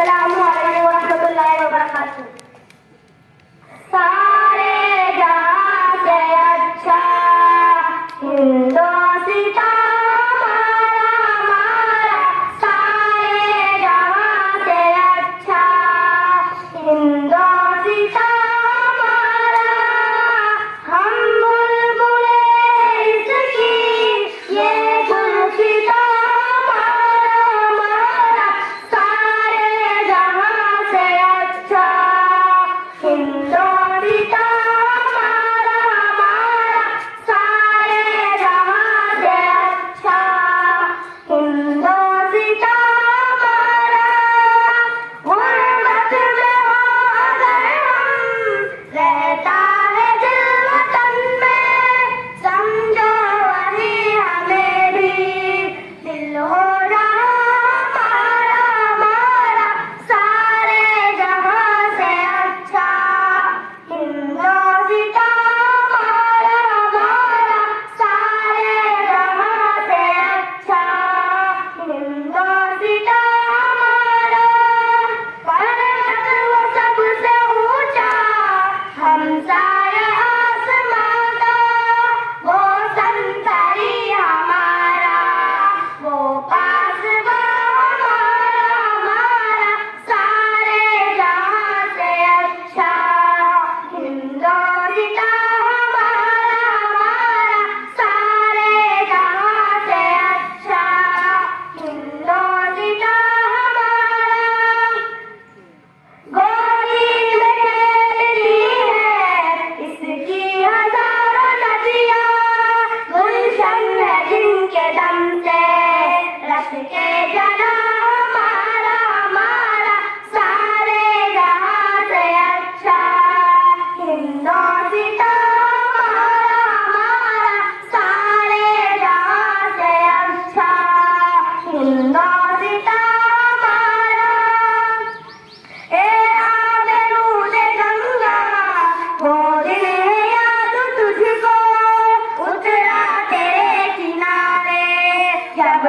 अस्सलामु अलैकुम व रहमतुल्लाहि व बरकातुहू। सारे जहां से अच्छा हिंदोस्तां हमारा, सारे जहां से अच्छा हिंदोस्तां हमारा। हम बुलबुले इसकी ये गुलसितां हमारा, सारे जहां से अच्छा हिंदोस्तां हमारा, सारे जहां से अच्छा हिंदोस्तां हमारा। गुर्बत में हो अगर हम, रहता है दिल वतन में, समझो वही हमें भी दिल हो रहा हमारा, सारे जहां से अच्छा हिंदोस्तां हमारा, सारे जहां से अच्छा हिंदोस्तां हमारा। पर्वत वो सबसे ऊंचा, हमसाया आसमां का, वो संतरी हमारा, वो पासबां हमारा, सारे जहां से अच्छा हिंदोस्तां हमारा, सारे जहां से अच्छा हिंदोस्तां हमारा। गोरी में खेलती है इसकी हजारों नदियां, गुलशन है जिनके दम से रस के जना हमारा, सारे जहां से अच्छा हिंदोस्तां हमारा, सारे जहां से अच्छा हिंदोस्तां हमारा। ए आबे रूदे गंगा, हो दिल है याद तुझको, उतरा तेरे किनारे जब